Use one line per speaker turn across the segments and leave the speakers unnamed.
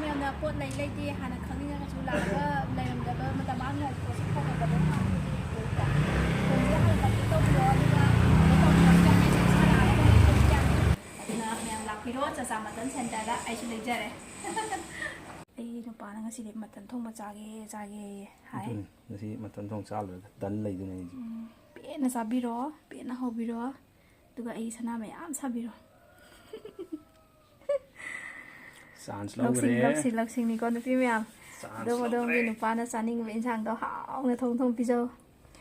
ꯃꯌꯥꯝꯅ ꯄꯣꯠ ꯂꯩꯇꯦ ꯍꯥꯟꯅ ꯈꯪꯅꯤꯡꯉꯒꯁꯨ ꯂꯥꯛꯑꯒ ꯂꯩꯔꯝꯗꯕ ꯃꯇꯝ ꯃꯥꯡꯅ ꯄꯣꯠꯁꯤ ꯐꯪꯉꯛꯄꯗ ꯐꯣꯟꯁꯦ ꯍꯥꯟꯅ ꯀꯟꯇꯦꯛ ꯇꯧꯕꯤꯔꯣ ꯑꯗꯨꯒ ꯑꯗꯨꯅ ꯃꯌꯥꯝ ꯂꯥꯛꯄꯤꯔꯣ ꯆꯥꯆꯥ ꯃꯇꯟ ꯁꯦꯟꯇꯔꯗ ꯑꯩꯁꯨ ꯂꯩꯖꯔꯦ ꯑꯩ ꯅꯨꯄꯥꯅ ꯉꯁꯤꯗꯤ ꯃꯇꯟ ꯊꯣꯡꯕ ꯆꯥꯒꯦ ꯍꯥꯏ
ꯉꯁꯤ ꯃꯇꯟ ꯊꯣꯡ ꯆꯥꯜꯂꯨꯔꯒ ꯇꯟ ꯂꯩꯗꯨꯅ ꯑꯩꯁꯦ
ꯄꯦꯟꯅ ꯆꯥꯕꯤꯔꯣ ꯄꯦꯟꯅ ꯍꯧꯕꯤꯔꯣ ꯑꯗꯨꯒ ꯑꯩ ꯁꯅꯥ ꯃꯌꯥꯝ ꯁꯥꯕꯤꯔꯣ
ꯆꯥꯟꯁ ꯂꯧꯈ꯭ꯔꯦ
ꯂꯧꯁꯤꯡꯅꯤꯀꯣ ꯅꯨꯄꯤ ꯃꯌꯥꯝ ꯑꯗꯣꯝꯒꯤ ꯅꯨꯄꯥꯅ ꯆꯥꯅꯤꯡꯕ ꯏꯟꯁꯥꯡꯗꯣ ꯍꯥꯎꯅ ꯊꯣꯡ ꯄꯤꯖꯧ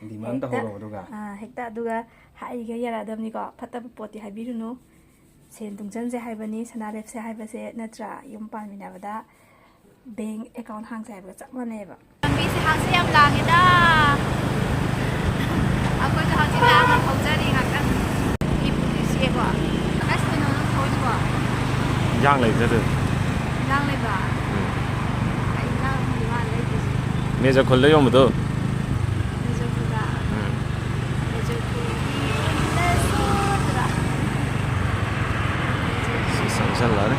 ꯗꯤꯃꯥꯟ ꯇꯧꯍꯧꯔꯕ ꯑꯗꯨꯒ
ꯍꯦꯛꯇ ꯑꯗꯨꯒ ꯍꯥꯏꯔꯤꯒ ꯌꯥꯔꯛꯑꯗꯕꯅꯤꯀꯣ ꯐꯠꯇꯕ ꯄꯣꯠꯇꯤ ꯍꯥꯏꯕꯤꯔꯨꯅꯨ ꯁꯦꯟ ꯇꯨꯡꯁꯟꯁꯦ ꯍꯥꯏꯕꯅꯤ ꯁꯅꯥ ꯂꯦꯞꯁꯦ ꯍꯥꯏꯕꯁꯦ ꯅꯠꯇ꯭ꯔꯥ ꯌꯨꯝ ꯄꯥꯟꯃꯤꯟꯅꯕꯗ ꯕꯦꯡ ꯑꯦꯀꯥꯎꯟ ꯍꯥꯡꯁꯦ ꯍꯥꯏꯕꯒ ꯆꯞ ꯃꯥꯟꯅꯩꯑꯕ ꯂꯝꯕꯤꯁꯦ ꯍꯥꯡꯁꯦ ꯌꯥꯝ ꯂꯥꯡꯉꯦꯗ ꯑꯩꯈꯣꯏꯁꯨ ꯍꯧꯖꯤꯛ ꯂꯥꯡꯅ ꯊꯧꯖꯔꯤ ꯉꯥꯛꯇꯪ ꯃꯤ ꯄꯨꯂꯤꯁꯁꯦꯀꯣ ꯑꯁ ꯀꯩꯅꯣ ꯅꯪ ꯊꯧꯔꯤꯕꯣ
ꯏꯟꯖꯥꯡ ꯂꯩꯇ꯭ꯔꯗ
ꯏꯟꯖꯥꯡ ꯂꯩꯕ ꯑꯩ ꯏꯟꯖꯥꯡ ꯃꯥꯅ ꯂꯩꯇ꯭ꯔꯤꯁꯦ
ꯃꯦꯖ ꯈꯨꯜꯗ ꯌꯣꯟꯕꯗꯣ ꯆꯪꯁꯜꯂꯛꯑꯅꯤ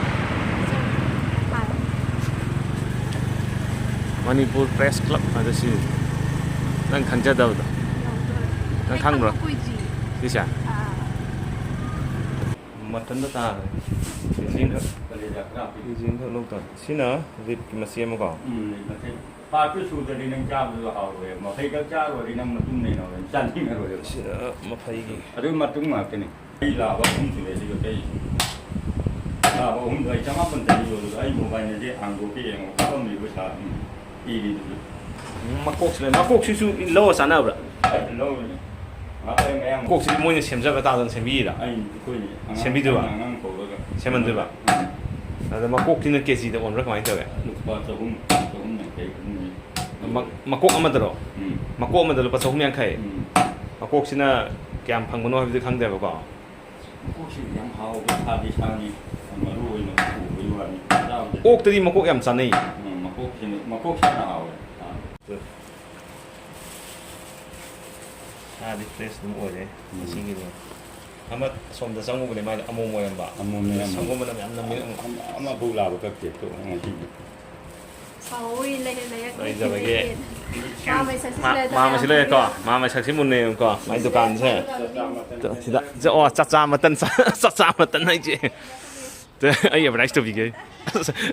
ꯃꯅꯤꯄꯨꯔ ꯄ꯭ꯔꯦꯁ ꯀ꯭ꯂꯕ ꯍꯥꯏꯕ ꯁꯤ ꯅꯪ ꯈꯪꯖꯗꯕꯗꯣ ꯅꯪ ꯈꯪꯕ꯭ꯔꯣ ꯁꯤꯁꯦ ꯃꯊꯟꯇ ꯇꯥꯈ꯭ꯔꯦ ꯀꯦꯖꯤꯈꯛ ꯂꯧꯇꯥꯔꯦ ꯁꯤꯅ ꯔꯤꯞꯀꯤ ꯃꯆꯦ ꯑꯃꯀꯣ
ꯄꯥꯔꯠꯇꯨ ꯁꯨꯗ꯭ꯔꯗꯤ ꯅꯪ ꯆꯥꯕꯗꯨ ꯍꯥꯎꯔꯣꯏ ꯃꯐꯩꯈꯛ ꯆꯥꯔꯨꯔꯗꯤ ꯅꯪ ꯃꯇꯨꯡ ꯂꯩꯅꯔꯣꯏ ꯆꯥꯅꯤꯡꯉꯔꯣꯏ
ꯁꯤꯗ ꯃꯐꯩꯒꯤ
ꯑꯗꯨ ꯃꯇꯨꯡ ꯉꯥꯛꯇꯅꯤ ꯑꯩ ꯂꯥꯕ ꯑꯍꯨꯝ ꯁꯨꯔꯦ ꯁꯤꯒ ꯀꯩ ꯂꯥꯕ ꯑꯍꯨꯝꯗꯣ ꯑꯩ 9,500 ꯌꯣꯜꯂꯒ ꯑꯩ ꯃꯣꯕꯥꯏꯜꯗꯗꯤ ꯍꯥꯡꯗꯣꯛꯀꯦ ꯌꯦꯡꯉꯣ ꯀꯥꯞꯄꯝꯃꯤꯕ ꯄꯩꯁꯥ ꯏꯔꯤꯗꯨꯁꯨ
ꯃꯀꯣꯛꯁꯤꯁꯨ ꯂꯧꯔ ꯆꯥꯅꯕ꯭ꯔꯥ
ꯂꯧꯔꯅꯤ
ꯃꯀꯣꯛꯁꯤꯗꯤ ꯃꯣꯏꯅ ꯁꯦꯝꯖꯕ ꯇꯥꯗꯅ ꯁꯦꯝꯕꯤꯔꯥ ꯁꯦꯝꯕꯤꯗꯣꯏꯕ ꯁꯦꯝꯍꯟꯗꯣꯏꯕ ꯑꯗ ꯃꯀꯣꯛꯁꯤꯅ ꯀꯦꯖꯤꯗ ꯑꯣꯟꯕ꯭ꯔꯥ ꯀꯃꯥꯏꯅ ꯇꯧꯋꯦ
ꯂꯨꯄꯥ 300
ꯃꯀꯣꯛ ꯑꯃꯗꯔꯣ ꯃꯀꯣꯛ ꯑꯃꯗ ꯂꯨꯄꯥ 350 ꯃꯀꯣꯛꯁꯤꯅ ꯀꯌꯥꯝ ꯐꯪꯕꯅꯣ ꯍꯥꯏꯕꯗꯤ ꯈꯪꯗꯦꯕꯀꯣ
ꯃꯀꯣꯛꯁꯤ ꯌꯥꯝ ꯍꯥꯎꯕ ꯁꯥꯗꯤ ꯁꯥꯅꯤ ꯃꯔꯨ ꯑꯣꯏꯅ ꯎꯕꯒꯤ ꯋꯥꯅꯤ
ꯑꯣꯛꯇꯗꯤ ꯃꯀꯣꯛ ꯌꯥꯝ ꯆꯥꯅꯩ
ꯃꯀꯣꯛꯁꯤꯅ ꯍꯥꯎꯋꯦ
ꯁꯥꯗꯤ ꯐ꯭ꯔꯦꯁ ꯑꯗꯨꯝ ꯑꯣꯏꯔꯦ ꯃꯁꯤꯒꯤꯗꯣ ꯑꯃ ꯁꯣꯝꯗ ꯆꯪꯉꯨꯕꯅꯦ ꯃꯥꯏꯗ ꯑꯃꯣꯝ ꯑꯣꯏꯔꯝꯕ ꯁꯪꯒꯣꯝꯕꯅ ꯌꯥꯝ ꯅꯝꯃꯤ
ꯑꯃꯐꯥꯎ ꯂꯥꯕ ꯀꯛꯇꯦ ꯉꯁꯤꯒꯤ
ꯂꯩꯖꯕꯒꯤ ꯃꯥꯃꯁꯤ ꯂꯩꯔꯦꯀꯣ ꯃꯥꯃꯩ ꯁꯛꯁꯤ ꯃꯨꯟꯅꯩꯀꯣ ꯃꯥꯏ ꯗꯨꯀꯥꯟꯁꯦ ꯁꯤꯗ ꯑꯣ ꯆꯥꯆꯥ ꯃꯇꯟ ꯍꯥꯏꯁꯦ ꯑꯩ ꯑꯦꯚꯔꯗꯥꯏꯁ ꯇꯧꯕꯤꯒꯦ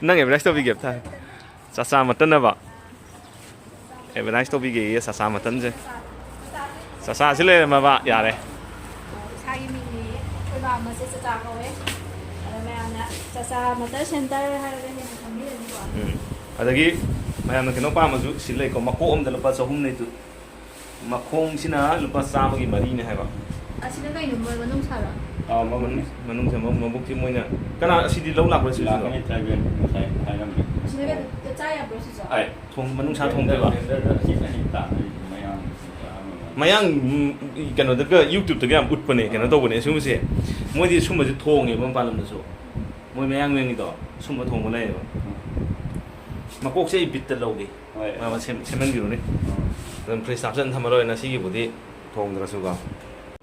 ꯅꯪ ꯑꯦꯚꯔꯗꯥꯏꯁ ꯇꯧꯕꯤꯒꯦ ꯆꯥꯆꯥ ꯃꯇꯟꯅꯕ ꯑꯦꯚꯔꯗꯥꯏꯁ ꯇꯧꯕꯤꯒꯦ ꯆꯥꯆꯥ ꯃꯇꯟꯁꯦ ꯆꯥꯆꯥꯁꯤ ꯂꯩꯔꯝꯃꯕ ꯌꯥꯔꯦ
ꯏꯁꯥꯒꯤ ꯃꯤꯡꯅꯤ ꯑꯩꯈꯣꯏ ꯃꯥꯃꯁꯦ ꯆꯥꯆꯥ ꯀꯧꯋꯦ ꯑꯗ ꯃꯌꯥꯝꯅ ꯆꯥꯆꯥ ꯃꯇꯟ ꯁꯦꯟꯇꯔ ꯍꯥꯏꯔꯒ ꯍꯦꯟꯅ ꯈꯪꯕꯤꯔꯅꯤꯀꯣ
ꯑꯗꯒꯤ ꯃꯌꯥꯝꯅ ꯀꯩꯅꯣ ꯄꯥꯝꯃꯁꯨ ꯁꯤ ꯂꯩꯀꯣ ꯃꯀꯣꯛ ꯑꯃꯗ ꯂꯨꯄꯥ 300 ꯃꯈꯣꯡꯁꯤꯅ ꯂꯨꯄꯥ ꯆꯥꯝꯃꯒꯤ 4ꯅꯦ ꯍꯥꯏꯕ
ꯑꯁꯤꯅ ꯀꯩꯅꯣ ꯃꯣꯏ ꯃꯅꯨꯡ ꯁꯥꯔꯣ
ꯃꯅꯨꯡꯁꯦ ꯃꯕꯨꯛꯁꯤ ꯃꯣꯏꯅ ꯀꯅꯥ ꯑꯁꯤꯗꯤ ꯂꯧ ꯂꯥꯛꯄ꯭ꯔꯥ ꯁꯤꯁꯨ
ꯂꯥꯛꯀꯅꯤ ꯇ꯭ꯔꯥꯏꯕꯦꯜ ꯉꯁꯥꯏ ꯍꯥꯏꯔꯝꯃꯦ
ꯑꯁꯤꯅ ꯆꯥ ꯌꯥꯕ꯭ꯔꯣ ꯁꯤꯁꯨ
ꯃꯅꯨꯡꯁꯥ ꯊꯣꯡꯗꯣꯏꯕ
ꯃꯌꯥꯝ
ꯃꯌꯥꯡ ꯀꯩꯅꯣꯗꯒ ꯌꯨꯇ꯭ꯌꯨꯕꯇꯒ ꯌꯥꯝ ꯎꯠꯄꯅꯦ ꯀꯩꯅꯣ ꯇꯧꯕꯅꯦ ꯁꯤꯒꯨꯝꯕꯁꯦ ꯃꯣꯏꯗꯤ ꯁꯨꯝꯕꯁꯦ ꯊꯣꯡꯉꯦꯕ ꯃꯄꯥꯟ ꯂꯝꯗꯁꯨ ꯃꯣꯏ ꯃꯌꯥꯡ ꯃꯌꯥꯡꯒꯤꯗꯣ ꯁꯨꯝꯕ ꯊꯣꯡꯕ ꯂꯩꯌꯦꯕ ꯃꯀꯣꯛꯁꯦ ꯑꯩ ꯕꯤꯠꯇ ꯂꯧꯒꯦ ꯃꯥ ꯁꯦꯝꯍꯟꯕꯤꯔꯨꯅꯦ ꯑꯗꯨꯝ ꯐ꯭ꯔꯤꯖ ꯍꯥꯞꯆꯟ ꯊꯝꯃꯔꯣꯏꯅ ꯁꯤꯒꯤꯕꯨꯗꯤ ꯊꯣꯡꯗ꯭ꯔꯁꯨꯀꯣ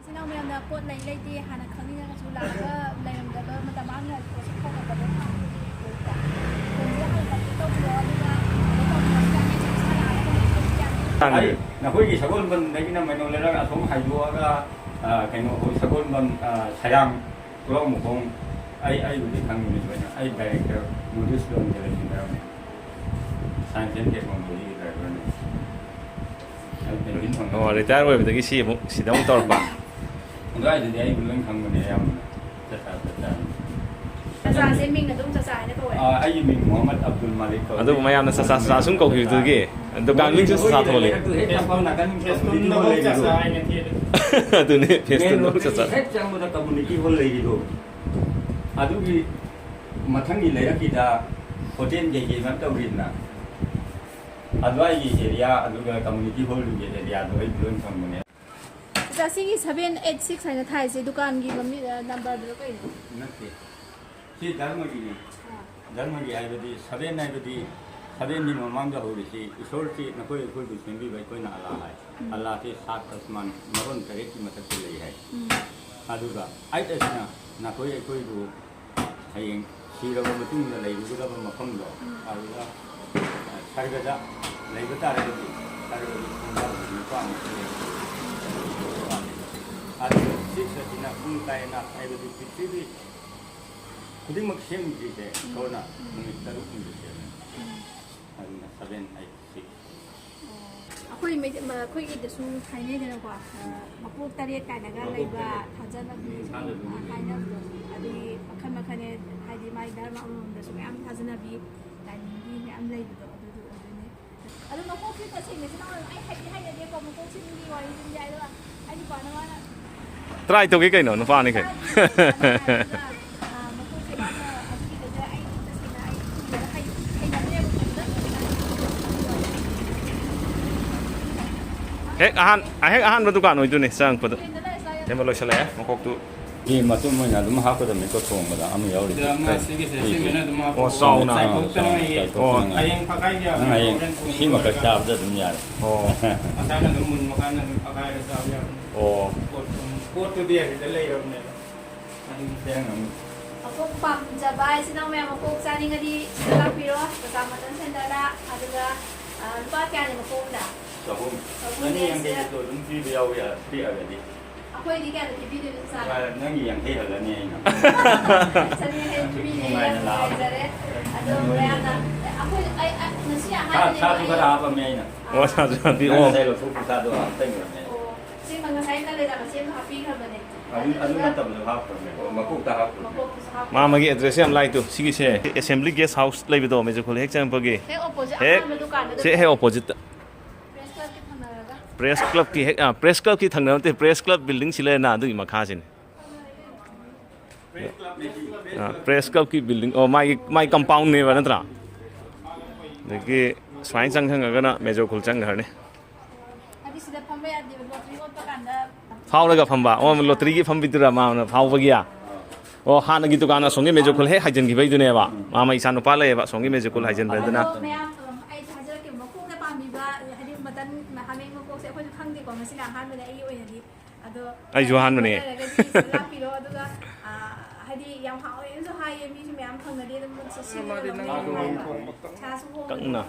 ꯏꯆꯤꯟ ꯃꯌꯥꯝꯅ ꯄꯣꯠ ꯂꯩꯇꯦ ꯍꯥꯟꯅ ꯈꯪꯅꯤꯡꯉꯒꯁꯨ ꯂꯥꯛꯑꯒ ꯂꯩꯔꯝꯗꯕ ꯃꯇꯝ ꯃꯥꯡꯅ ꯄꯣꯠꯁꯤ ꯐꯪꯉꯛꯄꯗ ꯐꯣꯟꯁꯦ ꯍꯥꯟꯅ ꯀꯟꯇꯦꯛ ꯇꯧꯕꯤꯔꯣ ꯑꯗꯨꯒ
ꯅꯈꯣꯏꯒꯤ ꯁꯒꯣꯜꯕꯟꯗꯒꯤꯅ ꯃꯩꯅꯣ ꯂꯩꯔꯒ ꯑꯁꯣꯝ ꯍꯥꯏꯗꯣꯛꯑꯒ ꯀꯩꯅꯣ ꯁꯒꯣꯜꯕꯟ ꯁꯌꯥꯡ ꯄꯨꯔꯥꯎꯃꯈꯣꯡ ꯑꯩꯕꯨꯗꯤ ꯈꯪꯕꯅꯤ ꯂꯣꯏꯅ ꯑꯩ ꯗꯥꯏꯔꯦꯛꯇꯔ ꯅꯣꯔꯠ ꯂꯣꯝꯗ ꯂꯩꯃꯤꯟꯅꯔꯝꯃꯦ ꯁꯥꯏꯟꯁ ꯑꯦꯟ ꯇꯦꯛꯅꯣꯂꯣꯖꯤꯒꯤ ꯗ꯭ꯔꯥꯏꯚꯔꯅꯤ
ꯑꯣ ꯔꯤꯇꯥꯌꯔ ꯑꯣꯏꯕꯗꯒꯤ ꯁꯤꯗ ꯑꯃꯨꯛ ꯇꯧꯔꯛꯄ
ꯑꯗꯨꯋꯥꯏꯗꯗꯤ ꯑꯩꯕꯨ ꯂꯣꯏ ꯈꯪꯕꯅꯦ ꯑꯌꯥꯝꯕꯅ
ꯆꯥꯆꯥꯁꯦ ꯃꯤꯡ ꯑꯗꯨꯝ ꯆꯥꯆꯥ ꯍꯥꯏꯅ ꯀꯧꯋꯦ
ꯑꯩꯒꯤ ꯃꯤꯡ ꯃꯣꯍꯃꯗ ꯑꯕꯗꯨꯜ ꯃꯥꯂꯤꯛ ꯀꯧꯋꯦ
ꯑꯗꯨꯕꯨ ꯃꯌꯥꯝꯅ ꯆꯥꯆꯥ ꯁꯨꯝ ꯀꯧꯈꯤꯕꯗꯨꯒꯤ ꯗꯨꯀꯥꯟ ꯃꯤꯡꯁꯨ ꯆꯥꯆꯥ ꯊꯣꯛꯂꯛꯑꯦ ꯑꯗꯨꯅꯦ ꯐꯦꯁꯇꯨꯟꯗ ꯆꯥꯆꯥ
ꯍꯦꯛ ꯆꯪꯕꯗ ꯀꯝꯃꯨꯅꯤꯇꯤ ꯍꯣꯜ ꯂꯩꯔꯤꯗꯣ ꯑꯗꯨꯒꯤ ꯃꯊꯪꯒꯤ ꯂꯩꯔꯛꯀꯤꯗ ꯍꯣꯇꯦꯜ ꯀꯩꯀꯩ ꯃꯌꯥꯝ ꯇꯧꯔꯤꯗꯅ ꯑꯗꯨꯋꯥꯏꯒꯤ ꯑꯦꯔꯤꯌꯥ ꯑꯗꯨꯒ ꯀꯝꯃꯨꯅꯤꯇꯤ ꯍꯣꯜꯒꯤ ꯑꯦꯔꯤꯌꯥꯗꯣ ꯑꯩ ꯂꯣꯏ ꯈꯪꯕꯅꯦ
ꯆꯥꯆꯥꯁꯤꯒꯤ 786 ꯍꯥꯏꯅ ꯊꯥꯏꯁꯦ ꯗꯨꯀꯥꯟꯒꯤ ꯃꯃꯤꯡ ꯅꯝꯕꯔꯗꯨꯔꯣ ꯀꯩꯅꯣ
ꯅꯠꯇꯦ ꯁꯤ ꯙꯔꯃꯒꯤꯅꯤ ꯙꯔꯃꯒꯤ ꯍꯥꯏꯕꯗꯤ 7 ꯍꯥꯏꯕꯗꯤ 7ꯒꯤ ꯃꯃꯥꯡꯗ ꯍꯧꯔꯤꯁꯤ ꯏꯁꯣꯔꯁꯤ ꯅꯈꯣꯏ ꯑꯩꯈꯣꯏꯕꯨ ꯁꯦꯝꯕꯤꯕ ꯑꯩꯈꯣꯏꯅ ꯑꯜꯂꯥ ꯍꯥꯏ ꯑꯜꯂꯥꯁꯤ ꯁꯥꯠ ꯑꯁꯃꯥꯟ ꯃꯔꯣꯟ 8ꯀꯤ ꯃꯊꯛꯇ ꯂꯩ ꯍꯥꯏ ꯑꯗꯨꯒ 8 ꯑꯁꯤꯅ ꯅꯈꯣꯏ ꯑꯩꯈꯣꯏꯕꯨ ꯍꯌꯦꯡ 시라고 무슨 레이브가 뭐 막ham도 아루가 살가자 레이브 따라가지 따라가지 공부하는 거 아니에요. 아주 시스템이나 공가에나 아이들이 비비비 그림막 시험지대 저나 문이 따로 공부해요. 아니나 7, 8, 6
ꯑꯩꯈꯣꯏ ꯑꯩꯈꯣꯏꯒꯤꯗꯁꯨ ꯍꯥꯏꯅꯩꯗꯅꯀꯣ ꯃꯀꯣꯛ ꯇꯔꯦꯠ ꯀꯥꯏꯅꯒ ꯂꯩꯕ ꯊꯥꯖꯅꯕꯤ ꯍꯥꯏꯅꯕꯗꯣ ꯑꯗꯨꯒꯤ ꯃꯈꯜ ꯃꯈꯜꯅꯦ ꯍꯥꯏꯗꯤ ꯃꯥꯏ ꯙꯔꯃ ꯑꯃꯃꯝꯗꯁꯨ ꯃꯌꯥꯝ ꯊꯥꯖꯅꯕꯤ ꯂꯥꯏꯅꯤꯡꯒꯤ ꯃꯌꯥꯝ ꯂꯩꯕꯗꯣ ꯑꯗꯨꯗꯣ ꯑꯣꯏꯗꯣꯏꯅꯦ ꯑꯗꯣ ꯃꯀꯣꯛꯁꯤ ꯇꯁꯦꯡꯅꯁꯤ ꯑꯩ ꯍꯩꯅꯗꯦꯀꯣ ꯃꯀꯣꯛꯁꯤꯒꯤ ꯋꯥꯔꯤꯁꯤꯡꯁꯦ ꯑꯗꯨꯒ ꯑꯩ ꯅꯨꯄꯥꯅ ꯃꯥꯅ
try to cái cái nó pha này cái
ꯃꯀꯣꯛꯁꯦ ꯃꯥꯅ ꯑꯗꯨꯒꯤꯗꯨꯗ ꯑꯩ ꯇꯁꯦꯡꯅ ꯑꯩ hꯩꯅꯗꯦꯕ
hết ahan batu kan oidu ne sang padu tem lo sala ya mokok tu
이 맛도 뭐냐 좀 하거든요. 또 좋은 거다. 아무 여리.
o sauna
ayeng pakaiya
아예 힘을 걸 잡다 좀 야.
o
asana dum mun makana pakai sa ya
o
ko to dia de lay rom ne ani
그냥
ꯃꯀꯣꯛ ꯄꯥꯝꯖꯕ ꯍꯥꯏꯁꯤꯅ ꯃꯌꯥꯝ ꯃꯀꯣꯛ ꯆꯥꯅꯤꯡꯉꯗꯤ ꯁꯤꯗ ꯂꯥꯛꯄꯤꯔꯣ ꯀꯆꯥꯃꯇꯟ ꯁꯦꯟꯇꯔꯗ ꯑꯗꯨꯒ ꯂꯨꯄꯥ ꯀꯌꯥꯅꯤ ꯃꯀꯣꯛꯅ
조금 아니 양게 또 눈빛이야야 피하거든.
ꯑꯩꯈꯣꯏꯗꯤ ꯀꯌꯥꯗ ꯄꯤꯕꯤꯗꯣꯏꯅꯣ ꯆꯥ
능이 양해 하려니 아이나.
ꯆꯅꯤꯌꯥꯡꯈꯩ ꯄꯤꯕꯤꯅꯦ ꯌꯥꯝ ꯅꯨꯡꯉꯥꯏꯖꯔꯦ ꯑꯗꯣ ꯃꯌꯥꯝꯅ ꯑꯩꯈꯣꯏꯉꯁꯤ ꯑꯍꯥꯟꯕꯅꯦ
사주가 하면 아이나.
o sa ju bi o
내가 소프 사도 안 땡거네.
ꯁꯤꯃ ꯉꯁꯥꯏ ꯅꯪ ꯁꯦꯝꯕ ꯍꯥꯞꯄꯤꯈ꯭ꯔꯕꯅꯦ
아주 나타나서 하거든요. 막국다 하고.
ꯃꯀꯣꯛꯇꯨꯁꯨ ꯍꯥꯞꯄ
ma ma gi address yam lai tu sigi se assembly guest house lai bi do me jokol hek chang pagi
ꯍꯦꯛ ꯑꯣꯄꯣꯖꯤꯠ
hek
ꯑꯍꯥꯟꯕ ꯗꯨꯀꯥꯟꯗꯨꯗ
se he opposite
ꯄ꯭ꯔꯦꯁ ꯀ꯭ꯂꯕꯀꯤ ꯊꯪꯅꯔꯒ
press club ki thang na te press club building sile na du ma kha sin press club ki building o my compound ne ba na tra de ki swai chang chang ga na me jokol chang gar ne
ꯍꯥꯏꯗꯤ ꯁꯤꯗ ꯐꯝꯕ ꯌꯥꯗꯦꯕ lottery ꯑꯣꯠꯄ ꯀꯥꯟꯗ
phao la ga phamba o lottery gi pham bitura ma na phao ba gya o hana gi tukana songe me jokol he hajen gi bai du ne ba ma ma isan pa le ba songe me jokol hajen ba na
ꯑꯗꯣ ꯃꯌꯥꯝ ꯑꯩ ꯊꯥꯖꯔꯛꯀꯦ ꯃꯀꯣꯛꯅ ꯄꯥꯝꯕꯤꯕ ꯍꯥꯏꯗꯤ ꯃꯇꯟ ꯍꯥꯃꯦꯡ ꯃꯀꯣꯛꯁꯦ ꯑꯩꯈꯣꯏꯁꯨ ꯈꯪꯗꯦꯀꯣ ꯉꯁꯤꯅ ꯑꯍꯥꯟꯕꯅꯦ ꯑꯩꯒꯤ ꯑꯣꯏꯅꯗꯤ ꯑꯗꯣ
ꯑꯩꯁꯨ ꯑꯍꯥꯟꯕꯅꯦ
ꯂꯥꯛꯄꯤꯔꯣ ꯑꯗꯨꯒ ꯍꯥꯏꯗꯤ ꯌꯥꯝ ꯍꯥꯎꯋꯦꯅꯁꯨ ꯍꯥꯏꯌꯦ ꯃꯤꯁꯨ ꯃꯌꯥꯝ ꯐꯪꯅꯗꯦ ꯑꯗꯨꯝ ꯁꯥꯁꯨ
ꯀꯪꯅ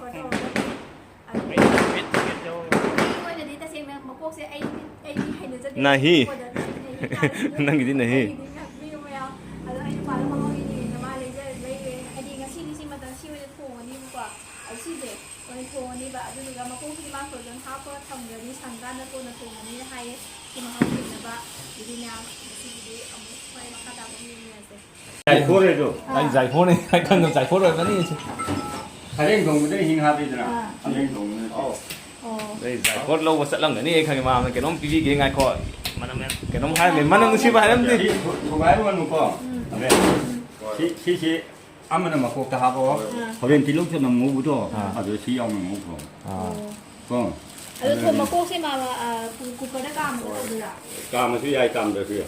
ꯑꯣꯏꯅꯗꯤ ꯇꯁꯦꯡꯅ ꯃꯀꯣꯛꯁꯦ ꯑꯩꯗꯤ ꯍꯩꯅꯖꯗꯦ
nahi nang gi nahi
ꯉꯥꯛꯄꯤꯌꯨ ꯃꯌꯥꯝ ꯑꯗꯣ ꯑꯩ ꯅꯨꯄꯥꯗ ꯃꯉꯣꯟꯒꯤꯅꯦꯅ ꯃꯥ ꯂꯩꯔꯦ ꯍꯥꯏꯗꯤ ꯉꯁꯤꯗꯤ ꯁꯤ ꯃꯇꯝ ꯁꯤ ꯑꯣꯏꯅ ꯊꯣꯡꯉꯅꯤꯕꯀꯣ ꯁꯤꯁꯦ ꯑꯣꯏꯅ ꯊꯣꯡꯉꯅꯤꯕ ꯑꯗꯨꯗꯨꯒ ꯃꯀꯣꯛꯁꯤꯗꯤ ꯃꯥ ꯐ꯭ꯔꯣꯖꯟ ꯍꯥꯞꯄ ꯊꯝꯒꯅꯤ ꯁꯪꯀꯥꯟꯗ ꯀꯣꯟꯅ ꯊꯣꯡꯉꯅꯤꯅ ꯍꯥꯏꯌꯦ ꯁꯤ ꯃꯍꯥꯎ ꯌꯦꯡꯅꯕ ꯑꯗꯨꯗꯤ ꯃꯌꯥꯝ ꯉꯁꯤꯒꯤꯗꯤ ꯑꯃꯨꯛ ꯍꯣꯏ ꯃꯈꯥ ꯇꯥꯕ ꯌꯦꯡꯃꯤꯟꯅꯁꯦ
아이고래도.
ai giải phone này ai cần giải phone rồi vẫn đi
사진 동무들이 힝하비더라. 사진 동무.
đây giải phone lâu mà sợ lắm này khang mà cái nó pi cái ngay khỏi mà nó cái nó hai mình mà nó chỉ phải lắm đi
도가이만 놓고. 네. 시시 아무나 막고 다 하고. 거긴 딜록처럼 무부도 아주 시험은 무부. 어.
ꯑꯗꯣ ꯊꯣꯡ ꯃꯀꯣꯛꯁꯦ ꯃꯥ ꯀꯨꯀꯔꯗ ꯀꯥꯝꯃꯒ ꯇꯧꯗꯣꯏꯔꯥ
까면서 야이 까면서.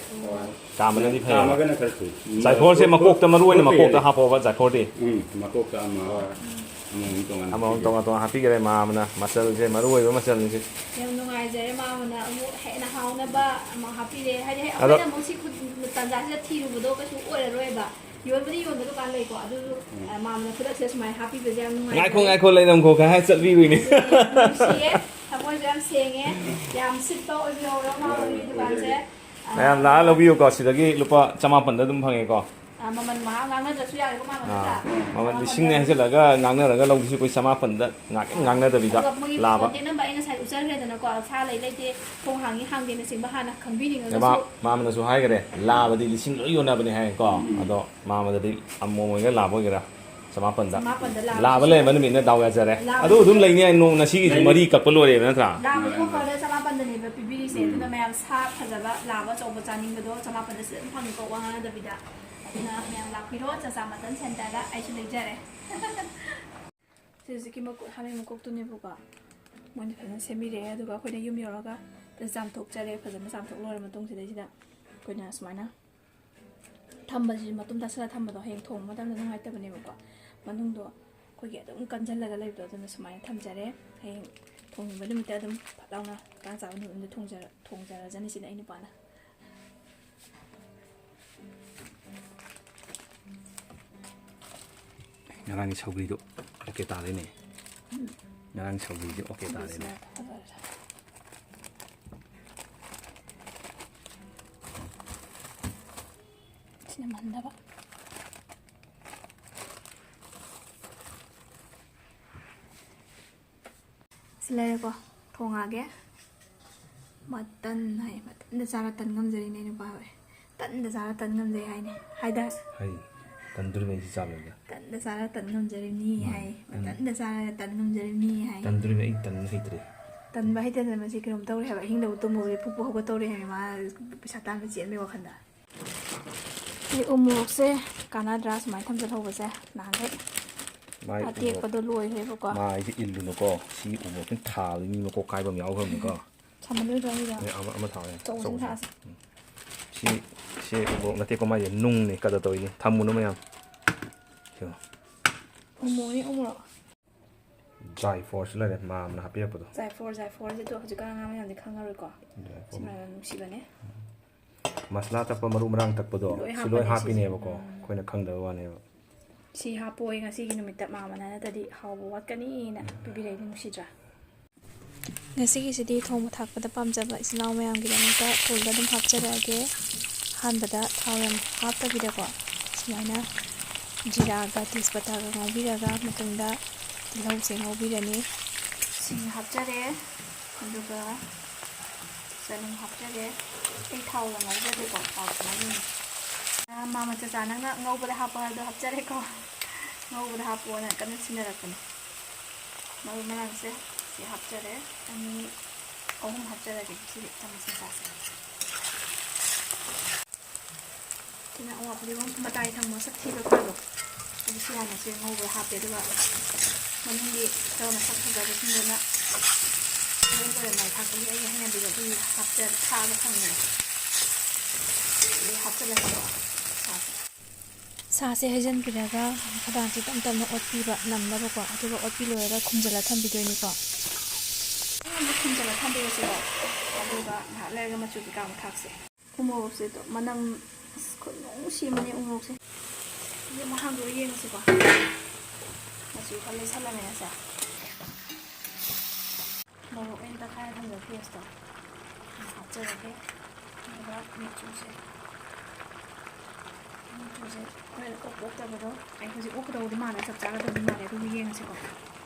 cả mình đi phải
까면은 그렇지.
giải phone xem mà cuộc ta mà ruồi mà cuộc ta hấp vào giải phone đi
막고 까면 동안.
ama tong happy cái này mà masal cái mà ruồi với masal cái
ꯌꯥꯝ ꯅꯨꯡꯉꯥꯏꯖꯔꯦ ꯃꯥꯃꯅ ꯑꯃꯨꯛ ꯍꯦꯟꯅ ꯍꯥꯎꯅꯕ ꯑꯃꯨꯛ ꯍꯥꯞꯄꯤꯔꯦ ꯍꯥꯏꯗꯤ ꯑꯩꯈꯣꯏꯅ ꯑꯃꯨꯛ ꯁꯤ ꯇꯟꯖꯥꯁꯤꯗ ꯊꯤꯔꯨꯕꯗꯣ ꯀꯩꯁꯨ ꯑꯣꯏꯔꯔꯣꯏꯕ ꯌꯣꯟꯕꯗꯤ ꯌꯣꯟꯕ ꯗꯨꯀꯥꯟ ꯂꯩꯀꯣ ꯑꯗꯨꯁꯨ ꯃꯥꯃꯅ ꯈꯨꯗꯛꯁꯤꯗ ꯁꯨꯃꯥꯏꯅ ꯍꯥꯞꯄꯤꯕꯁꯦ ꯌꯥꯝ ꯅꯨꯡꯉꯥꯏ
ngay khô lấy đồng khô cái hai sợi vi này
ꯅꯨꯡꯁꯤꯌꯦ ꯊꯃꯣꯏꯁꯨ ꯌꯥꯝ ꯁꯦꯡꯉꯦ ꯌꯥꯝ ꯁꯤꯠꯄ ꯑꯣꯏꯕꯤꯍꯧꯔꯣ ꯃꯥꯃꯒꯤ ꯗꯨꯀꯥꯟꯁꯦ
ꯃꯌꯥꯝ ꯂꯥꯛꯑ ꯂꯧꯕꯤꯌꯨ ꯀꯣ ꯁꯤꯗꯒꯤ ꯂꯨꯄꯥ 1,500ꯗ ꯑꯗꯨꯝ ꯐꯪꯉꯦ ꯀꯣ
ꯃꯃꯜ ꯃꯍꯥ ꯉꯥꯡꯅꯗ꯭ꯔꯁꯨ ꯌꯥꯔꯦꯀꯣ ꯃꯥꯃ ꯅꯠꯇ꯭ꯔꯥ
ꯃꯃꯜ 1,000ꯅꯦ ꯍꯥꯏꯖꯤꯜꯂꯒ ꯉꯥꯡꯅꯔꯒ ꯂꯧꯕꯁꯨ ꯑꯩꯈꯣꯏ 1,500ꯗ ꯉꯥꯡꯅꯗꯕꯤꯗ ꯂꯥꯕ
ꯀꯣꯟꯇꯦꯛ ꯅꯝꯕꯔ ꯑꯩ ꯉꯁꯥꯏ ꯎꯠꯆꯈ꯭ꯔꯦꯗꯅꯀꯣ ꯁꯥ ꯂꯩ ꯂꯩꯇꯦ ꯊꯣꯡ ꯍꯥꯡꯉꯤ ꯍꯥꯡꯗꯦꯅꯆꯤꯡꯕ ꯍꯥꯟꯅ ꯈꯪꯕꯤꯅꯤꯡꯉꯒꯁꯨ
ꯃꯥꯃꯅꯁꯨ ꯍꯥꯏꯈꯔꯦ ꯂꯥꯕꯗꯤ 1,000 ꯂꯣꯏ ꯌꯣꯟꯅꯕꯅꯦ ꯍꯥꯏ ꯀꯣ ꯑꯗꯣ ꯃꯥꯃꯗꯗꯤ ꯑꯃꯣꯝ ꯑꯣꯏꯒꯦꯔꯥ ꯂꯥꯕ ꯑꯣꯏꯒꯦꯔꯥ 1,500ꯗ ꯂꯥꯕ ꯂꯩꯔꯝꯕ ꯅꯨꯃꯤꯠꯅ ꯗꯥꯎ ꯌꯥꯖꯔꯦ ꯑꯗꯨ ꯑꯗꯨꯝ ꯂꯩꯅꯤ ꯅꯣꯡ ꯉꯁꯤꯒꯤꯁꯨ ꯃꯔꯤ ꯀꯛꯄ ꯂꯣꯏꯔꯦꯕ ꯅꯠꯇ꯭ꯔꯥ
ꯂꯥꯕꯗꯤ ꯑꯣꯐꯔꯗ 1,500ꯗꯅꯦꯕ ꯄꯤꯕꯤꯔꯤꯁꯦ ꯑꯗꯨꯅ ꯃꯌꯥꯝ ꯁꯥ ꯐꯖꯕ ꯂꯥꯕ ꯑꯆꯧꯕ ꯆꯥꯅꯤꯡꯕꯗꯣ 1,500ꯗ ꯁꯤꯗ ꯑꯗꯨꯝ ꯐꯪꯉꯤꯀꯣ ꯋꯥ ꯉꯥꯡꯅꯗꯕꯤꯗ ꯑꯗꯨꯅ ꯃꯌꯥꯝ ꯂꯥꯛꯄꯤꯔꯣ ꯆꯥꯆꯥꯃꯇꯟ ꯁꯦꯟꯇꯔꯗ ꯑꯩꯁꯨ ꯂꯩꯖꯔꯦ ꯁꯤ ꯍꯧꯖꯤꯛꯀꯤ ꯍꯥꯃꯦꯡ ꯃꯀꯣꯛꯇꯨꯅꯦꯕꯀꯣ ꯃꯣꯏꯅ ꯐꯖꯅ ꯁꯦꯝꯕꯤꯔꯛꯑꯦ ꯑꯗꯨꯒ ꯑꯩꯈꯣꯏꯅ ꯌꯨꯝ ꯌꯧꯔꯒ ꯆꯥꯝꯊꯣꯛꯆꯔꯦ ꯐꯖꯅ ꯆꯥꯝꯊꯣꯛ ꯂꯣꯏꯔ ꯃꯇꯨꯡꯁꯤꯗꯩꯁꯤꯗ ꯑꯩꯈꯣꯏꯅ ꯁꯨꯃꯥꯏꯅ ꯊꯝꯕꯁꯤ ꯃꯇꯨꯝ ꯇꯥꯁꯜꯂ ꯊꯝꯕꯗꯣ ꯍꯌꯦꯡ ꯊꯣꯡꯕ ꯃꯇꯝꯗ ꯅꯨꯡꯉꯥꯏꯇꯕꯅꯦꯕꯀꯣ ꯃꯅꯨꯡꯗꯣ ꯑꯩꯈꯣꯏꯒꯤ ꯑꯗꯨꯝ ꯀꯟꯁꯤꯜꯂꯒ ꯂꯩꯕꯗꯣ ꯑꯗꯨꯅ ꯁꯨꯃꯥꯏꯅ ꯊꯝꯖꯔꯦ ꯍꯌꯦꯡ ꯊꯣꯡꯅꯤꯡꯕ ꯅꯨꯃꯤꯠꯇ ꯑꯗꯨꯝ ꯐꯠ ꯂꯥꯎꯅ ꯀꯥꯡ ꯆꯥꯕ ꯅꯨꯃꯤꯠꯇ ꯊꯣꯡꯖꯔꯖꯅꯤ ꯁꯤꯅ ꯑꯩ ꯅꯨꯄꯥꯅ
ꯉꯔꯥꯡꯒꯤ ꯁꯧꯒ꯭ꯔꯤꯗꯣ ꯑꯣꯀꯦ ꯇꯥꯔꯦꯅꯦ ꯉꯔꯥꯡ ꯁꯧꯒ꯭ꯔꯤꯗꯣ ꯑꯣꯀꯦ ꯇꯥꯔꯦꯅꯦ
sini manda ba silai ko thongage matan hai matan da sara tan ngam jari ne ba we tan da sara tan ngam jari hai ne haida
hai tandur me si chalga
tan da sara tan ngam jari ni hai matan da sara tan ngam jari ni hai
tandur me tan hitre
tan ba hita na ma si kirom tawre ha ba hingda to mo pu pu ho tawre ha ma pisa tan ba chen me wa khanda 이 우묵세 까나드라 수마이 탐절 하고세 나게 아티에거도 로이 해볼까
마이지 일루노고 시 우묵은 타르니 뭐고 가이범 야오거든요
참을 저기다
네 아마 타네
조금 사서
시 우묵 나테 거 마이 농네 까다 또이 탐무노 마야 저
우묵이 우묵
dry force 라네 마음나 하피야보도
자이 포르 제 또 가지고 가면 안 돼. 강가를 거 지금 시간에
masala takpa maru marang takpado siloi hapinebako koina khangdaba waneba
si hapoi nga sigi numit ma mana na tadi hawbo watkani na bibirei nusidra ngasigi sidi thong thakpada pamjaba isnaw mayam gidamta tulda dum hapjarage hanbada thawram hapta bidako sumaina jira ga tespata ga ngobiraga matungda tilau se ngobirani sing hapjare aduga sanum hapjare ai thau la ngobade ko thau mani mama cha nang na ngobada hapa do hapjare ko ngobada hapo na kan sinarakani maru manang se si hapjare ani ohum hapjare ki si tamasin sase tina awa pli won matai thang mo sakthi ba ko ani si ana se ngobada hape do ba manungi tawana sakthi ba sindona 이런 거에 많이 가끔 얘기 하면 되죠. 이 합자 차도 하는 이 합자를 해서 사세 해전 비라가 가다지 땀땀 어피바 남나보고 아두가 어피로에가 kum절라 탐비도니까 뭐 kum절라 탐비고서 아두가 나래가 맞추기 감 탁세 우모 없어도 만남 너무 심하네 우모 없어 이제 뭐 한국 이해해서 봐 맞추기 빨리 살라면서 뭐 엔다 가야 한다 피했어. 갑자기 내가 미주세. 그래 꼭 먹다보다 아니 그지 오크다 우리 말에 잡자가 우리 말에 그 위에 가지고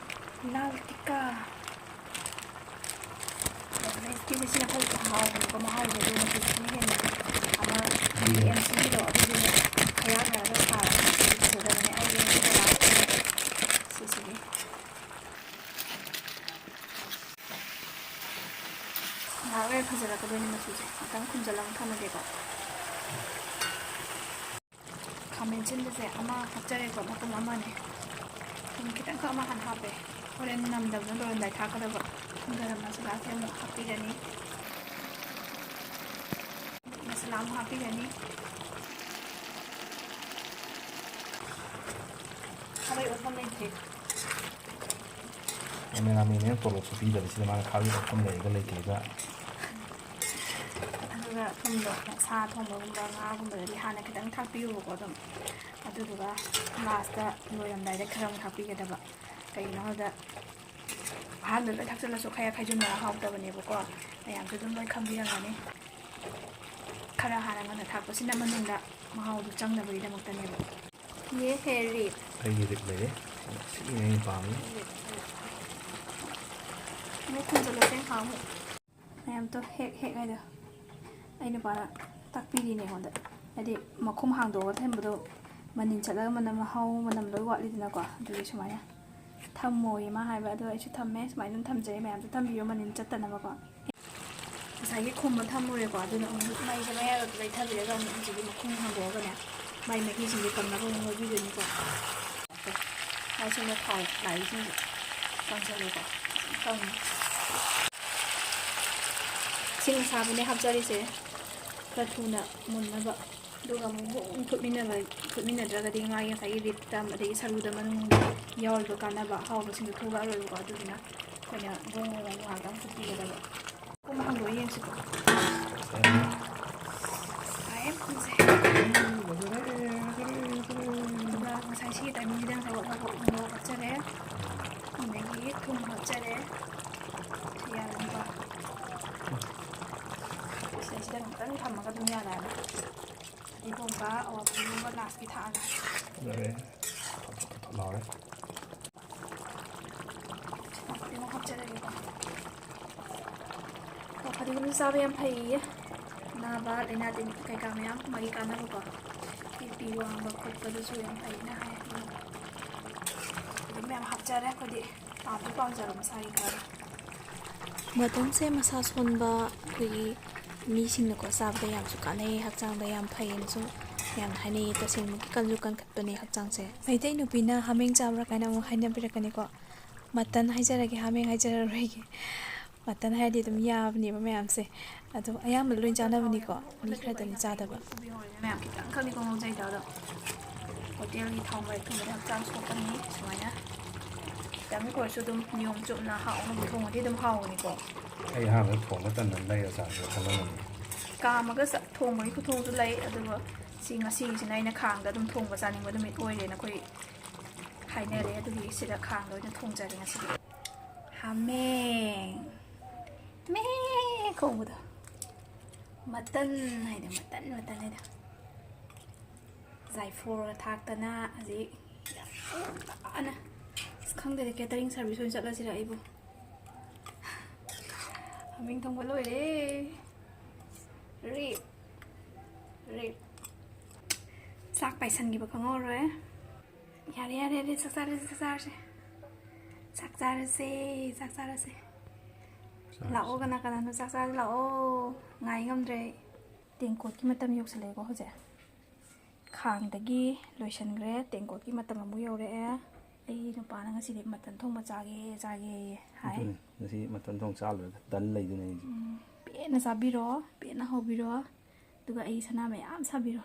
라우티까 근데 진짜 거기서 하고 그거 뭐 하고 너무 좋긴 했는데 아마 MC도 어디서 가야 가서 다 저번에 알고 시시기 왜 가져라고 되는 거지? 일단 kum절랑 타면 되고 가면 진드세 아마 갑자기 거 바쁜 아마네 그럼 기타 그 아마 한 합에 오랜 남자분 그런 날 다 그러고 kum절랑 마슬라 세모 합비자니 마슬라 아무 합비자니 하루에 5번 렌트
메라미네 토로스 비다 시마나 카위 좀 내가 레게가
ꯑꯗꯨꯒ ꯊꯨꯝꯗꯣ ꯁꯥ ꯊꯣꯡꯕꯒꯨꯝꯕ ꯉꯥꯒꯨꯝꯕꯗꯗꯤ ꯍꯥꯟꯅ ꯈꯤꯇꯪ ꯊꯥꯛꯄꯤꯌꯨꯕꯀꯣ ꯑꯗꯨꯝ ꯑꯗꯨꯗꯨꯒ last ꯂꯣꯏꯔꯝꯗꯥꯏꯗ ꯈꯔ ꯑꯃꯨꯛ ꯊꯥꯛꯄꯤꯒꯗꯕ ꯀꯩꯒꯤꯅꯣ ꯍꯥꯏꯕꯗ ꯑꯍꯥꯟꯕꯗ ꯂꯣꯏ ꯊꯥꯛꯆꯜꯂꯁꯨ ꯈꯔ ꯈꯥꯏꯖꯤꯟꯅꯔ ꯍꯥꯎꯇꯕꯅꯦꯕꯀꯣ ꯃꯌꯥꯝꯁꯨ ꯑꯗꯨꯝ ꯂꯣꯏ ꯈꯪꯕꯤꯔꯝꯒꯅꯤ ꯈꯔ ꯍꯥꯟꯅ ꯉꯟꯅ ꯊꯥꯛꯄꯁꯤꯅ ꯃꯅꯨꯡꯗ ꯃꯍꯥꯎꯗꯨ ꯆꯪꯅꯕꯒꯤꯗꯃꯛꯇꯅꯦꯕ ꯌꯦ ꯍꯦꯔꯤ
ꯑꯩꯒꯤ ꯔꯤꯞ ꯂꯩꯔꯦ ꯁꯤꯅꯦ ꯄꯥꯝꯃꯤ
뭐 kum절라 하고 ꯃꯌꯥꯝ 또 ꯍꯦꯛ ꯍꯥꯏꯗꯣ ꯑꯩ ꯅꯨꯄꯥꯅ ꯇꯥꯛꯄꯤꯔꯤꯅꯦ ꯑꯩꯉꯣꯟꯗ ꯍꯥꯏꯗꯤ ꯃꯈꯨꯝ ꯍꯥꯡꯗꯣꯛꯑꯒ ꯊꯝꯕꯗꯣ ꯃꯅꯤꯟ ꯆꯠꯂꯒ ꯃꯅꯝ ꯃꯍꯥꯎ ꯃꯅꯝ ꯂꯣꯏ ꯋꯥꯠꯂꯤꯗꯅꯀꯣ ꯑꯗꯨꯒꯤ ꯁꯨꯃꯥꯏꯅ ꯊꯝꯃꯣꯌꯦ ꯃꯥ ꯍꯥꯏꯕ ꯑꯗꯣ ꯑꯩꯁꯨ ꯊꯝꯃꯦ ꯁꯨꯃꯥꯏꯅ ꯑꯗꯨꯝ ꯊꯝꯖꯩ ꯃꯌꯥꯝꯁꯨ ꯊꯝꯕꯤꯌꯣ ꯃꯅꯤꯟ ꯆꯠꯇꯅꯕꯀꯣ ꯉꯁꯥꯏꯒꯤ ꯈꯨꯝꯕ ꯊꯝꯃꯨꯔꯦꯀꯣ ꯑꯗꯨꯅ ꯑꯃꯨꯛ ꯃꯩꯁꯦ ꯃꯌꯥꯏꯗ ꯂꯩꯊꯕꯤꯔꯒ ꯑꯃꯨꯛ ꯍꯧꯖꯤꯛꯀꯤ ꯃꯈꯨꯝ ꯍꯥꯡꯗꯣꯛꯑꯒꯅꯦ ꯃꯥꯏ ꯃꯍꯤꯁꯤꯡꯁꯦ ꯀꯪꯅꯕ ꯑꯃꯨꯛ ꯉꯧꯕꯤꯗꯣꯏꯅꯤꯀꯣ ꯃꯥꯏꯁꯤꯡꯗ ꯊꯥꯎ ꯂꯥꯛꯏꯁꯤꯡꯁꯦ ꯀꯪꯁꯜꯂꯦꯀꯣ ꯀꯪꯉꯦ ꯏꯁꯤꯡ ꯑꯁꯥꯕꯅꯦ ꯍꯥꯞꯆꯔꯤꯁꯦ ꯈꯔ ꯊꯨꯅ ꯃꯨꯟꯅꯕ ꯑꯗꯨꯒ ꯑꯃꯨꯛ ꯐꯨꯠꯃꯤꯟꯅꯗ꯭ꯔꯒꯗꯤ ꯉꯥꯒꯤ ꯉꯁꯥꯏꯒꯤ ꯔꯤꯞꯇ ꯑꯗꯒꯤ ꯁꯔꯨꯗ ꯃꯅꯨꯡꯗ ꯌꯥꯎꯔꯤꯕ ꯀꯥꯟꯅꯕ ꯑꯍꯥꯎꯕꯁꯤꯡꯗꯣ ꯊꯣꯛꯂꯛꯑꯔꯣꯏꯕꯀꯣ ꯑꯗꯨꯗꯨꯅ ꯑꯩꯈꯣꯏꯅ ꯒꯣꯡꯒ ꯉꯥꯏꯍꯥꯛꯇꯪ ꯐꯨꯠꯄꯤꯒꯗꯕ ꯀꯨꯝ ꯍꯥꯡꯗꯣꯛꯑ ꯌꯦꯡꯁꯤꯀꯣ ꯉꯁꯥꯏ ꯁꯤꯒꯤ ꯇꯥꯏꯃꯤꯡꯁꯤꯗ ꯃꯣꯔꯣꯛ ꯍꯥꯞꯆꯔꯦ ꯑꯗꯒꯤ ꯊꯨꯝ ꯍꯥꯞꯆꯔꯦ ꯁꯤ ꯌꯥꯔꯅꯤꯀꯣ ꯁꯤꯗꯩꯁꯤꯗ ꯉꯥꯛꯇꯪ ꯊꯝꯃꯒ ꯑꯗꯨꯝ ꯌꯥꯔꯛꯑꯅꯤ ꯐꯗꯤꯒꯣꯝꯒ ꯑꯋꯥꯊꯕꯤꯒꯨꯝꯕ ꯂꯥꯁꯀꯤ ꯊꯥꯛꯑꯒ
ꯂꯥꯎꯔꯦ
ꯐꯗꯤꯒꯣꯝ ꯍꯥꯞꯆꯔꯒꯦꯀꯣ ꯐꯗꯤꯒꯣꯝꯁꯨ ꯆꯥꯕ ꯌꯥꯝ ꯐꯩꯌꯦ ꯑꯅꯥꯕ ꯂꯥꯏꯅꯥ ꯇꯤꯟ ꯀꯩꯀꯥ ꯃꯌꯥꯝ ꯃꯥꯒꯤ ꯀꯥꯟꯅꯕꯀꯣ ꯕꯤ ꯋꯥꯡꯕ ꯈꯣꯠꯄꯗꯁꯨ ꯌꯥꯝ ꯐꯩꯅ ꯍꯥꯏ ꯑꯗꯨꯝ ꯃꯌꯥꯝ ꯍꯥꯞꯆꯔꯦ ꯑꯩꯈꯣꯏꯗꯤ ꯄꯥꯝꯁꯨ ꯄꯥꯝꯖꯕ ꯃꯁꯥꯒꯤ ꯈꯔ ꯃꯇꯟꯁꯦ ꯃꯁꯥ ꯁꯣꯟꯕ ꯑꯩꯈꯣꯏꯒꯤ ꯃꯤꯁꯤꯡꯅꯀꯣ ꯆꯥꯕꯗ ꯌꯥꯝꯁꯨ ꯀꯥꯟꯅꯩ ꯍꯛꯆꯥꯡꯗ ꯌꯥꯝ ꯐꯩꯅꯁꯨ ꯌꯥꯝꯅ ꯍꯥꯏꯅꯩꯌꯦ ꯇꯁꯦꯡꯅ ꯀꯟꯁꯨ ꯀꯟꯈꯠꯄꯅꯦ ꯍꯛꯆꯥꯡꯁꯦ ꯃꯩꯇꯩ ꯅꯨꯄꯤꯅ ꯍꯥꯃꯦꯡ ꯆꯥꯕ꯭ꯔꯥ ꯀꯥꯏꯅ ꯑꯃꯨꯛ ꯍꯥꯏꯅꯕꯤꯔꯛꯀꯅꯤꯀꯣ ꯃꯇꯟ ꯍꯥꯏꯖꯔꯒꯦ ꯍꯥꯃꯦꯡ ꯍꯥꯏꯖꯔꯔꯣꯏꯒꯦ ꯃꯇꯟ ꯍꯥꯏꯔꯗꯤ ꯑꯗꯨꯝ ꯌꯥꯕꯅꯦꯕ ꯃꯌꯥꯝꯁꯦ ꯑꯗꯣ ꯑꯌꯥꯝꯕ ꯂꯣꯏ ꯆꯥꯅꯕꯅꯤꯀꯣ ꯃꯤ ꯈꯔꯗꯅꯤ ꯆꯥꯗꯕ
ꯃꯌꯥꯝ
ꯈꯤꯇꯪ ꯈꯛꯅꯤꯀꯣ ꯉꯧꯖꯩꯗꯣ ꯑꯗꯣ ꯍꯣꯇꯦꯜꯒꯤ ꯊꯥꯎ ꯃꯔꯤꯛ ꯊꯣꯡꯕꯗ ꯍꯛꯆꯥꯡ ꯁꯣꯛꯀꯅꯤ ꯁꯨꯃꯥꯏꯅ ꯈꯤꯇꯪ ꯑꯣꯏꯔꯁꯨ ꯑꯗꯨꯝ ꯅꯤꯌꯣꯝ ꯆꯨꯝꯅ ꯍꯥꯎꯅꯕ ꯊꯣꯡꯉꯗꯤ ꯑꯗꯨꯝ ꯍꯥꯎꯕꯅꯤꯀꯣ
ꯑꯩ ꯑꯍꯥꯟꯕꯗ ꯊꯣꯡꯕ ꯇꯟꯗꯅ ꯂꯩꯔ ꯆꯥꯁꯤꯔ ꯈꯜꯂꯝꯕꯅꯤ
ꯀꯥꯝꯃꯒ ꯊꯣꯡꯕꯒꯤ ꯈꯨꯊꯣꯡꯁꯨ ꯂꯩ ꯑꯗꯨꯒ ꯁꯤ ꯉꯁꯤꯒꯤꯁꯤꯅ ꯑꯩꯅ ꯈꯥꯡꯗ ꯑꯗꯨꯝ ꯊꯣꯡꯕ ꯆꯥꯅꯤꯡꯕ ꯅꯨꯃꯤꯠ ꯑꯣꯏꯔꯦꯅ ꯑꯩꯈꯣꯏ ꯍꯥꯏꯅꯔꯦ ꯑꯗꯨꯒꯤ ꯁꯤꯗ ꯈꯥꯡꯗ ꯑꯣꯏꯅ ꯊꯣꯡꯖꯔꯦ ꯉꯁꯤꯗꯤ ꯍꯥꯃꯦꯡ ꯃꯦ ꯈꯣꯡꯕꯗꯣ ꯃꯇꯟ ꯍꯥꯏꯗꯣ ꯃꯇꯟ ꯍꯥꯏꯗꯣ ꯖꯥꯏꯐꯣꯔꯒ ꯊꯥꯛꯇꯅ ꯍꯧꯖꯤꯛ ꯌꯥꯝ ꯇꯥꯅ ꯑꯁ ꯈꯪꯗꯦꯗ ꯀꯦꯇꯔꯤꯡ ꯁꯥꯔꯚꯤꯁ ꯑꯣꯏꯅ ꯆꯠꯂꯁꯤꯔ ꯑꯩꯕꯨ ꯍꯥꯃꯦꯡ ꯊꯣꯡꯕ ꯂꯣꯏꯔꯦ ꯔꯤꯞ ꯆꯥꯛ ꯄꯥꯏꯁꯟꯈꯤꯕ ꯈꯪꯍꯧꯔꯣꯏ ꯌꯥꯔꯦ ꯆꯥꯛ ꯆꯥꯔꯁꯦ ꯂꯥꯛꯑꯣ ꯀꯅꯥꯅꯣ ꯆꯥꯛ ꯆꯥꯔꯁꯦ ꯂꯥꯛꯑꯣ ꯉꯥꯏ ꯉꯝꯗ꯭ꯔꯦ ꯇꯦꯡꯀꯣꯠꯀꯤ ꯃꯇꯝ ꯌꯧꯁꯜꯂꯛꯑꯦꯀꯣ ꯍꯧꯖꯤꯛ ꯈꯥꯡꯗꯒꯤ ꯂꯣꯏꯁꯤꯟꯈ꯭ꯔꯦ ꯇꯦꯡꯀꯣꯠꯀꯤ ꯃꯇꯝ ꯑꯃꯨꯛ ꯌꯧꯔꯛꯑꯦ ꯑꯩ ꯅꯨꯄꯥꯅ ꯉꯁꯤꯗꯤ ꯃꯇꯟ ꯊꯣꯡꯕ ꯆꯥꯒꯦ ꯍꯥꯏ
ꯉꯁꯤ ꯃꯇꯟ ꯊꯣꯡ ꯆꯥꯜꯂꯨꯔꯒ ꯇꯟ ꯂꯩꯗꯣꯏꯅꯦ ꯑꯩꯁꯦ
ꯄꯦꯟꯅ ꯆꯥꯕꯤꯔꯣ ꯄꯦꯟꯅ ꯍꯧꯕꯤꯔꯣ ꯑꯗꯨꯒ ꯑꯩ ꯁꯅꯥ ꯃꯌꯥꯝ ꯁꯥꯕꯤꯔꯣ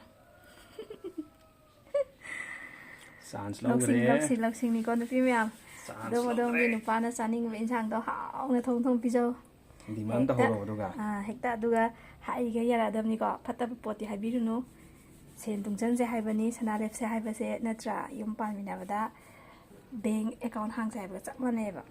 ꯆꯥꯟꯁ ꯂꯧꯈ꯭ꯔꯦ
ꯂꯧꯁꯤꯡꯅꯤꯀꯣ ꯅꯨꯄꯤ ꯃꯌꯥꯝ ꯑꯗꯣꯝꯒꯤ ꯅꯨꯄꯥꯅ ꯆꯥꯅꯤꯡꯕ ꯏꯟꯁꯥꯡꯗꯣ ꯍꯥꯎꯅ ꯊꯣꯡ ꯄꯤꯖꯧ
ꯗꯤꯃꯥꯟ ꯇꯧꯍꯧꯔꯕ ꯑꯗꯨꯒ
ꯍꯦꯛꯇ ꯑꯗꯨꯒ ꯍꯥꯏꯔꯤꯒ ꯌꯥꯔꯛꯑꯗꯕꯅꯤꯀꯣ ꯐꯠꯇꯕ ꯄꯣꯠꯇꯤ ꯍꯥꯏꯕꯤꯔꯨꯅꯨ ꯁꯦꯟ ꯇꯨꯡꯁꯟꯁꯦ ꯍꯥꯏꯕꯅꯤ ꯁꯅꯥꯔꯦꯞꯁꯦ ꯍꯥꯏꯕꯁꯦ ꯅꯠꯇ꯭ꯔꯥ ꯌꯨꯝ ꯄꯥꯟꯃꯤꯟꯅꯕꯗ ꯕꯦꯡ ꯑꯦꯀꯥꯎꯟ ꯍꯥꯡꯁꯦ ꯍꯥꯏꯕꯒ ꯆꯞ ꯃꯥꯟꯅꯩꯑꯕ